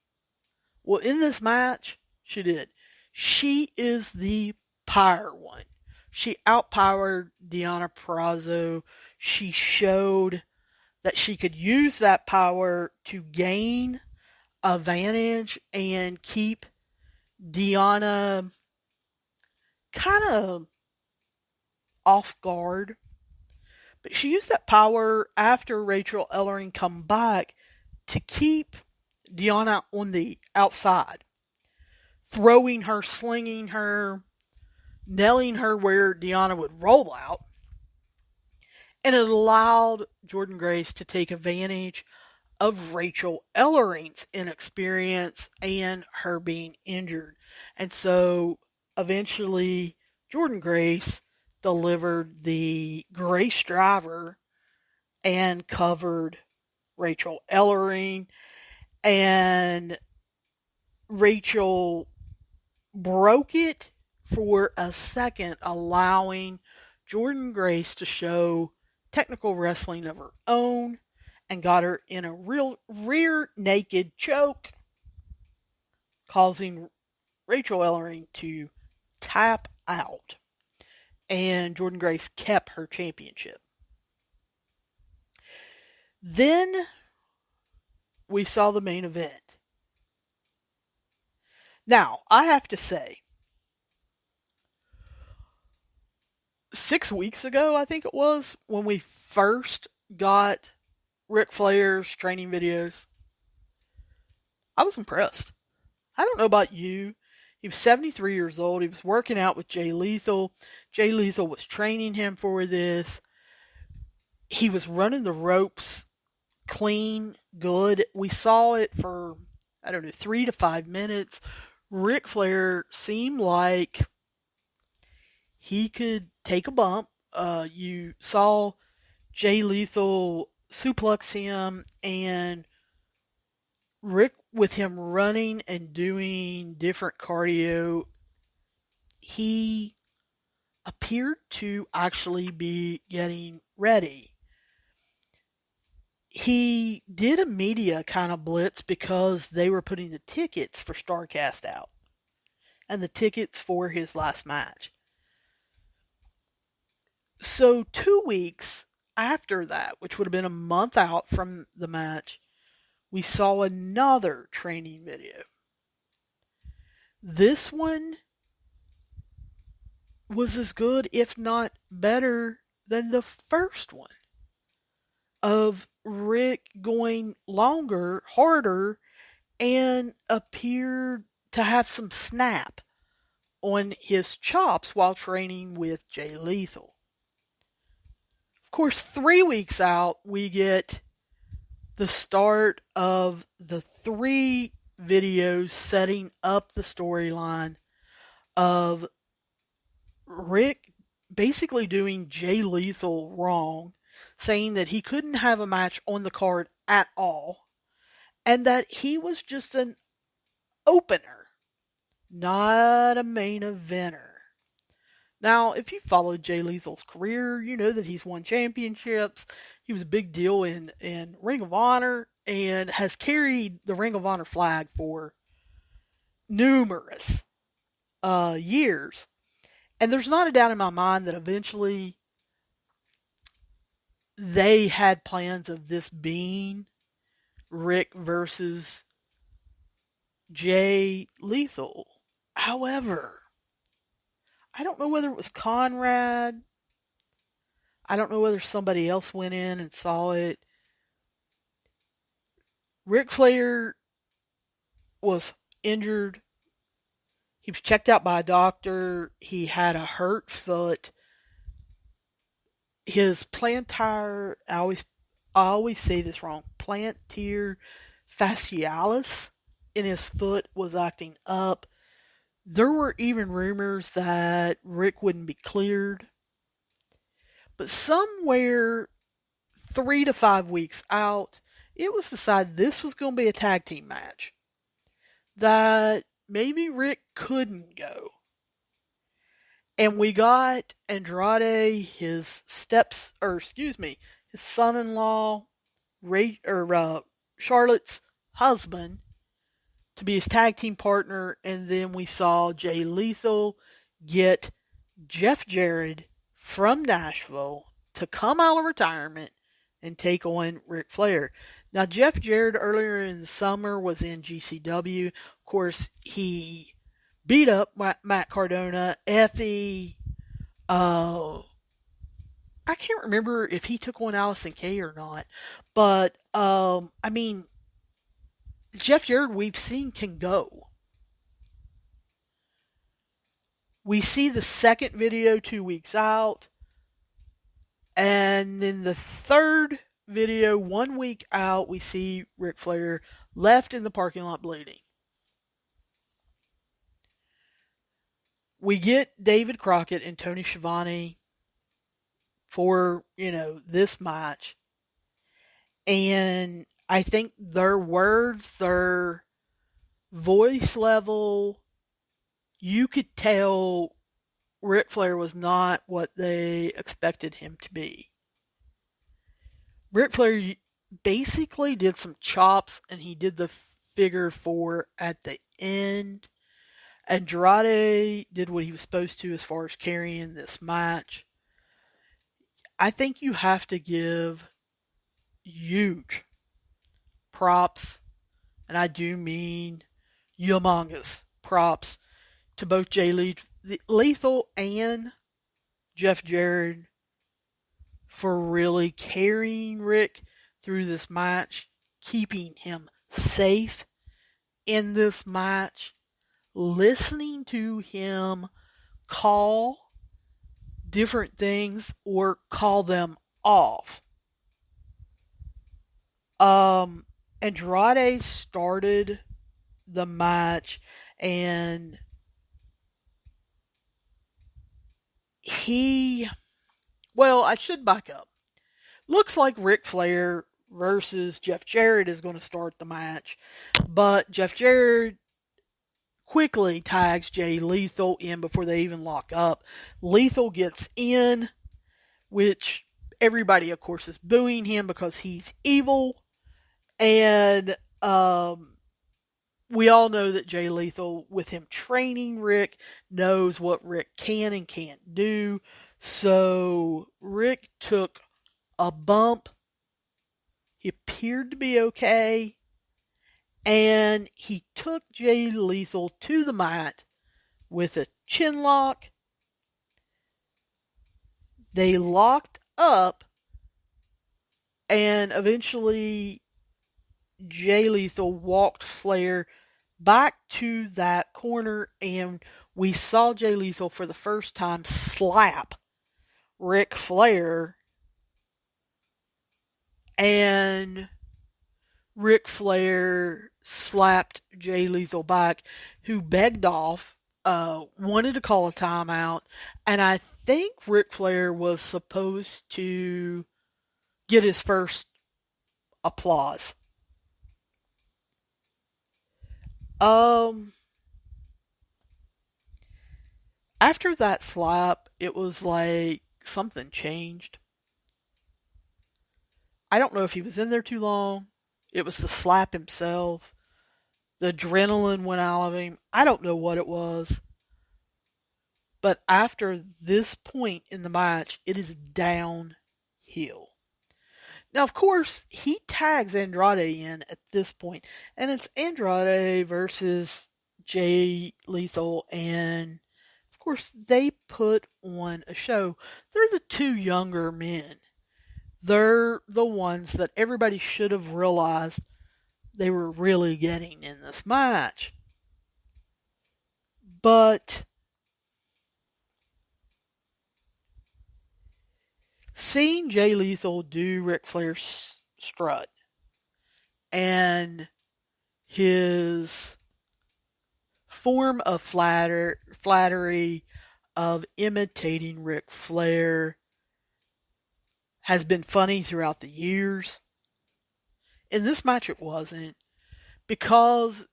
A: Well, in this match, she did. She is the Pyre one. She outpowered Deonna Purrazzo. She showed that she could use that power to gain advantage and keep Deonna kind of off guard. But she used that power after Rachel Ellering come back to keep Deonna on the outside, throwing her, slinging her, nailing her where Deonna would roll out. And it allowed Jordynne Grace to take advantage of Rachel Ellering's inexperience and her being injured. And so eventually Jordynne Grace delivered the Grace Driver and covered Rachel Ellering. And Rachel broke it for a second, allowing Jordynne Grace to show technical wrestling of her own and got her in a real rear naked choke, causing Rachel Ellering to tap out. and Jordynne Grace kept her championship. Then we saw the main event. Now, I have to say, 6 weeks ago, I think it was, when we first got Ric Flair's training videos, I was impressed. I don't know about you. He was 73 years old. He was working out with Jay Lethal. Jay Lethal was training him for this. He was running the ropes clean, good. We saw it for, 3 to 5 minutes. Ric Flair seemed like he could take a bump. You saw Jay Lethal suplex him, and Rick, with him running and doing different cardio, he appeared to actually be getting ready. He did a media kind of blitz because they were putting the tickets for StarCast out and the tickets for his last match. So 2 weeks after that, which would have been a month out from the match, we saw another training video. This one was as good, if not better, than the first one, of Rick going longer, harder, and appeared to have some snap on his chops while training with Jay Lethal. Of course, 3 weeks out, we get the start of the 3 videos setting up the storyline of Rick basically doing Jay Lethal wrong, saying that he couldn't have a match on the card at all, and that he was just an opener, not a main eventer. Now, if you followed Jay Lethal's career, you know that he's won championships. He was a big deal in Ring of Honor and has carried the Ring of Honor flag for numerous years. And there's not a doubt in my mind that eventually they had plans of this being Rick versus Jay Lethal. However, I don't know whether it was Conrad. I don't know whether somebody else went in and saw it. Ric Flair was injured. He was checked out by a doctor. He had a hurt foot. His plantar, I always say this wrong, plantar fascialis in his foot was acting up. There were even rumors that Rick wouldn't be cleared. But somewhere 3 to 5 weeks out, it was decided this was going to be a tag team match. That maybe Rick couldn't go. And we got Andrade, his son-in-law, Charlotte's husband, to be his tag team partner, and then we saw Jay Lethal get Jeff Jarrett from Nashville to come out of retirement and take on Ric Flair. Now, Jeff Jarrett earlier in the summer was in GCW. Of course, he beat up Matt Cardona. Effie, I can't remember if he took on Allison Kay or not, but Jeff Jarrett, we've seen, can go. We see the second video 2 weeks out, and then the third video 1 week out, we see Ric Flair left in the parking lot bleeding. We get David Crockett and Tony Schiavone for, this match. And I think their words, their voice level, you could tell Ric Flair was not what they expected him to be. Ric Flair basically did some chops, and he did the figure 4 at the end. Andrade did what he was supposed to as far as carrying this match. I think you have to give huge props, and I do mean humongous props to both Lethal and Jeff Jarrett for really carrying Rick through this match, keeping him safe in this match, listening to him call different things or call them off. Andrade started the match and I should back up. Looks like Ric Flair versus Jeff Jarrett is going to start the match, but Jeff Jarrett quickly tags Jay Lethal in before they even lock up. Lethal gets in, which everybody, of course, is booing him because he's evil. And we all know that Jay Lethal, with him training Rick, knows what Rick can and can't do. So Rick took a bump. He appeared to be okay. And he took Jay Lethal to the mat with a chin lock. They locked up, and eventually Jay Lethal walked Flair back to that corner, and we saw Jay Lethal for the first time slap Ric Flair, and Ric Flair slapped Jay Lethal back, who begged off, wanted to call a timeout, and I think Ric Flair was supposed to get his first applause. After that slap, it was like something changed. I don't know if he was in there too long. It was the slap himself. The adrenaline went out of him. I don't know what it was. But after this point in the match, it is downhill. Now, of course, he tags Andrade in at this point, and it's Andrade versus Jay Lethal, and of course, they put on a show. They're the two younger men. They're the ones that everybody should have realized they were really getting in this match. But seeing Jay Lethal do Ric Flair's strut and his form of flattery of imitating Ric Flair has been funny throughout the years. In this match, it wasn't, because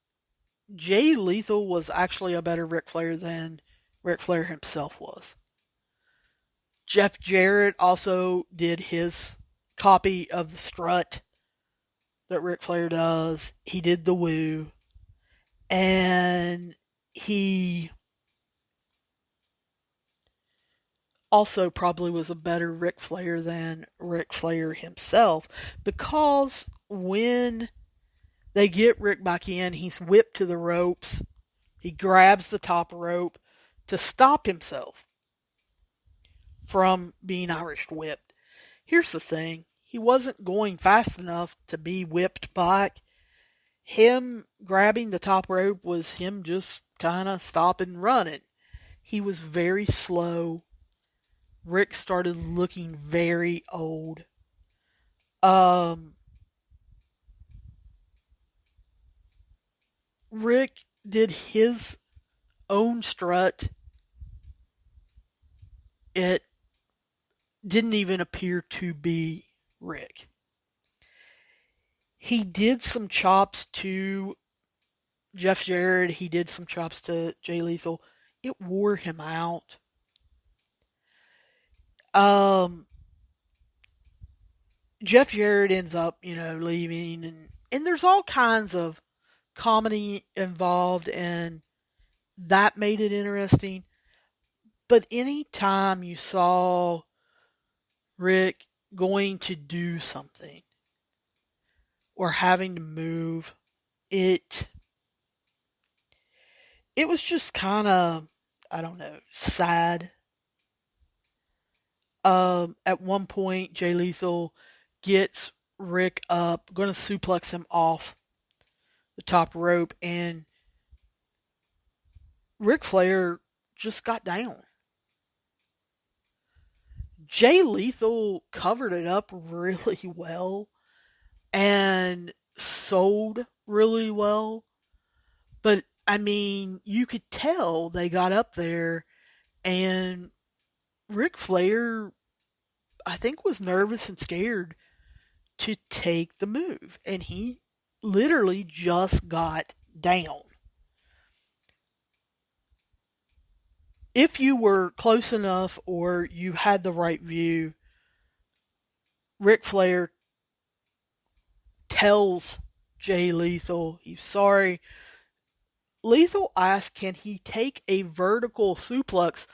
A: Jay Lethal was actually a better Ric Flair than Ric Flair himself was. Jeff Jarrett also did his copy of the strut that Ric Flair does. He did the woo. And he also probably was a better Ric Flair than Ric Flair himself, because when they get Rick back in, he's whipped to the ropes. He grabs the top rope to stop himself from being Irish whipped. Here's the thing. He wasn't going fast enough to be whipped back. Him grabbing the top rope was him just kind of stopping and running. He was very slow. Rick started looking very old. Rick did his own strut. It didn't even appear to be Rick. He did some chops to Jeff Jarrett. He did some chops to Jay Lethal. It wore him out. Jeff Jarrett ends up, leaving, and there's all kinds of comedy involved in That made it interesting. But any time you saw Rick going to do something or having to move, it it was just kind of, I don't know, sad. At one point, Jay Lethal gets Rick up, going to suplex him off the top rope, and Ric Flair just got down. Jay Lethal covered it up really well and sold really well. But I mean, you could tell they got up there and Ric Flair, I think, was nervous and scared to take the move. And he literally just got down. If you were close enough or you had the right view, Ric Flair tells Jay Lethal he's sorry. Lethal asks, can he take a vertical suplex?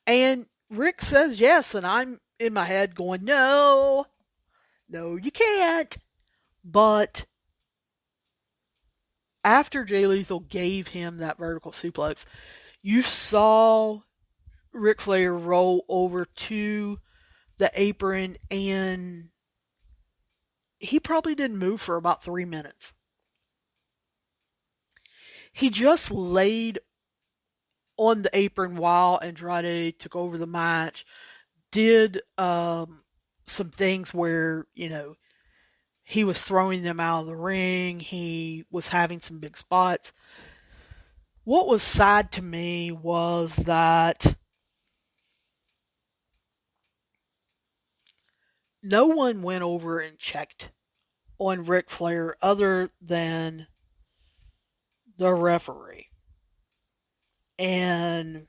A: And Rick says yes, and I'm in my head going, no, you can't. But after Jay Lethal gave him that vertical suplex, you saw Ric Flair roll over to the apron, and he probably didn't move for about 3 minutes. He just laid on the apron while Andrade took over the match, did some things where, he was throwing them out of the ring. He was having some big spots. What was sad to me was that no one went over and checked on Ric Flair other than the referee. And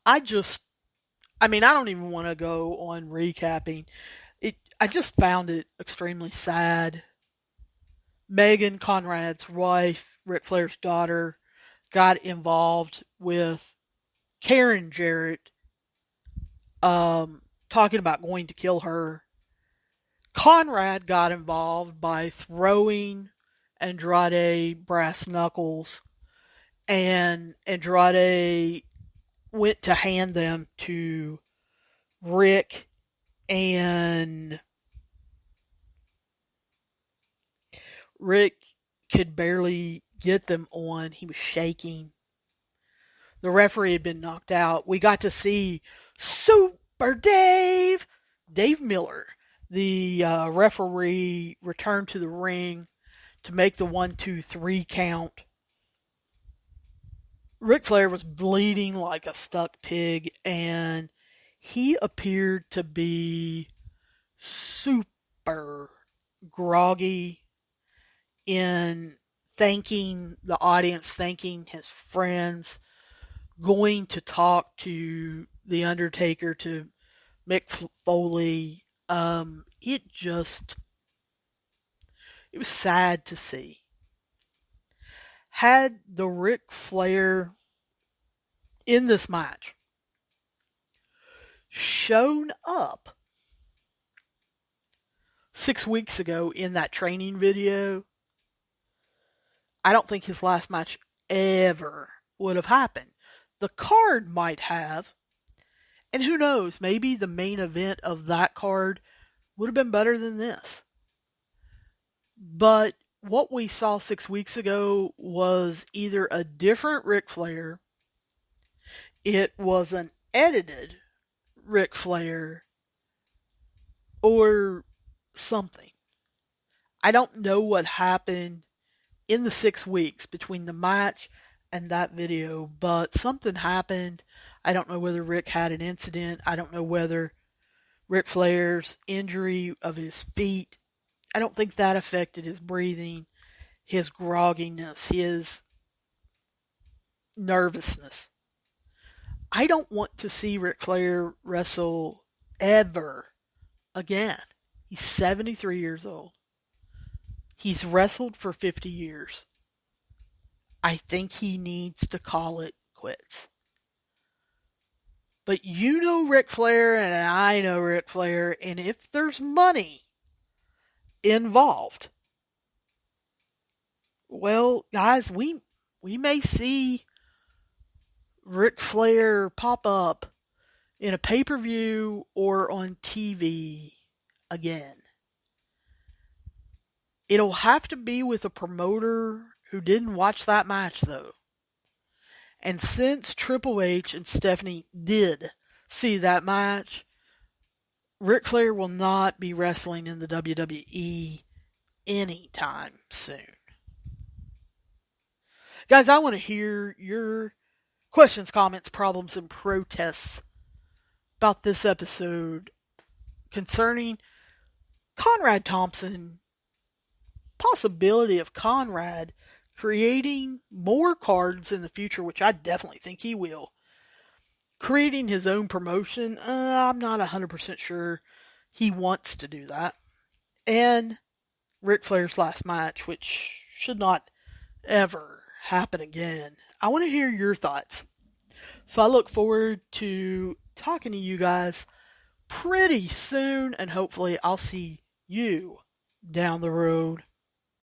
A: I don't even want to go on recapping. I just found it extremely sad. Megan, Conrad's wife, Ric Flair's daughter, got involved with Karen Jarrett, talking about going to kill her. Conrad got involved by throwing Andrade brass knuckles, and Andrade went to hand them to Rick, and Rick could barely get them on. He was shaking. The referee had been knocked out. We got to see Super Dave Miller, the referee, return to the ring to make the 1, 2, 3 count. Ric Flair was bleeding like a stuck pig, and he appeared to be super groggy in thanking the audience, thanking his friends, going to talk to The Undertaker, to Mick Foley. It was sad to see. Had the Ric Flair in this match shown up 6 weeks ago in that training video, I don't think his last match ever would have happened. The card might have, and who knows, maybe the main event of that card would have been better than this. But what we saw 6 weeks ago was either a different Ric Flair, it was an edited Ric Flair, or something. I don't know what happened in the 6 weeks between the match and that video, but something happened. I don't know whether Rick had an incident. I don't know whether Ric Flair's injury of his feet, I don't think that affected his breathing, his grogginess, his nervousness. I don't want to see Ric Flair wrestle ever again. He's 73 years old. He's wrestled for 50 years. I think he needs to call it quits. But you know Ric Flair and I know Ric Flair, and if there's money involved, well, guys, we may see Ric Flair pop up in a pay-per-view or on TV again. It'll have to be with a promoter who didn't watch that match, though. And since Triple H and Stephanie did see that match, Ric Flair will not be wrestling in the WWE anytime soon. Guys, I want to hear your questions, comments, problems, and protests about this episode concerning Conrad Thompson, possibility of Conrad creating more cards in the future, which I definitely think he will. Creating his own promotion, I'm not 100% sure he wants to do that. And Ric Flair's last match, which should not ever happen again. I want to hear your thoughts. So I look forward to talking to you guys pretty soon, and hopefully I'll see you down the road.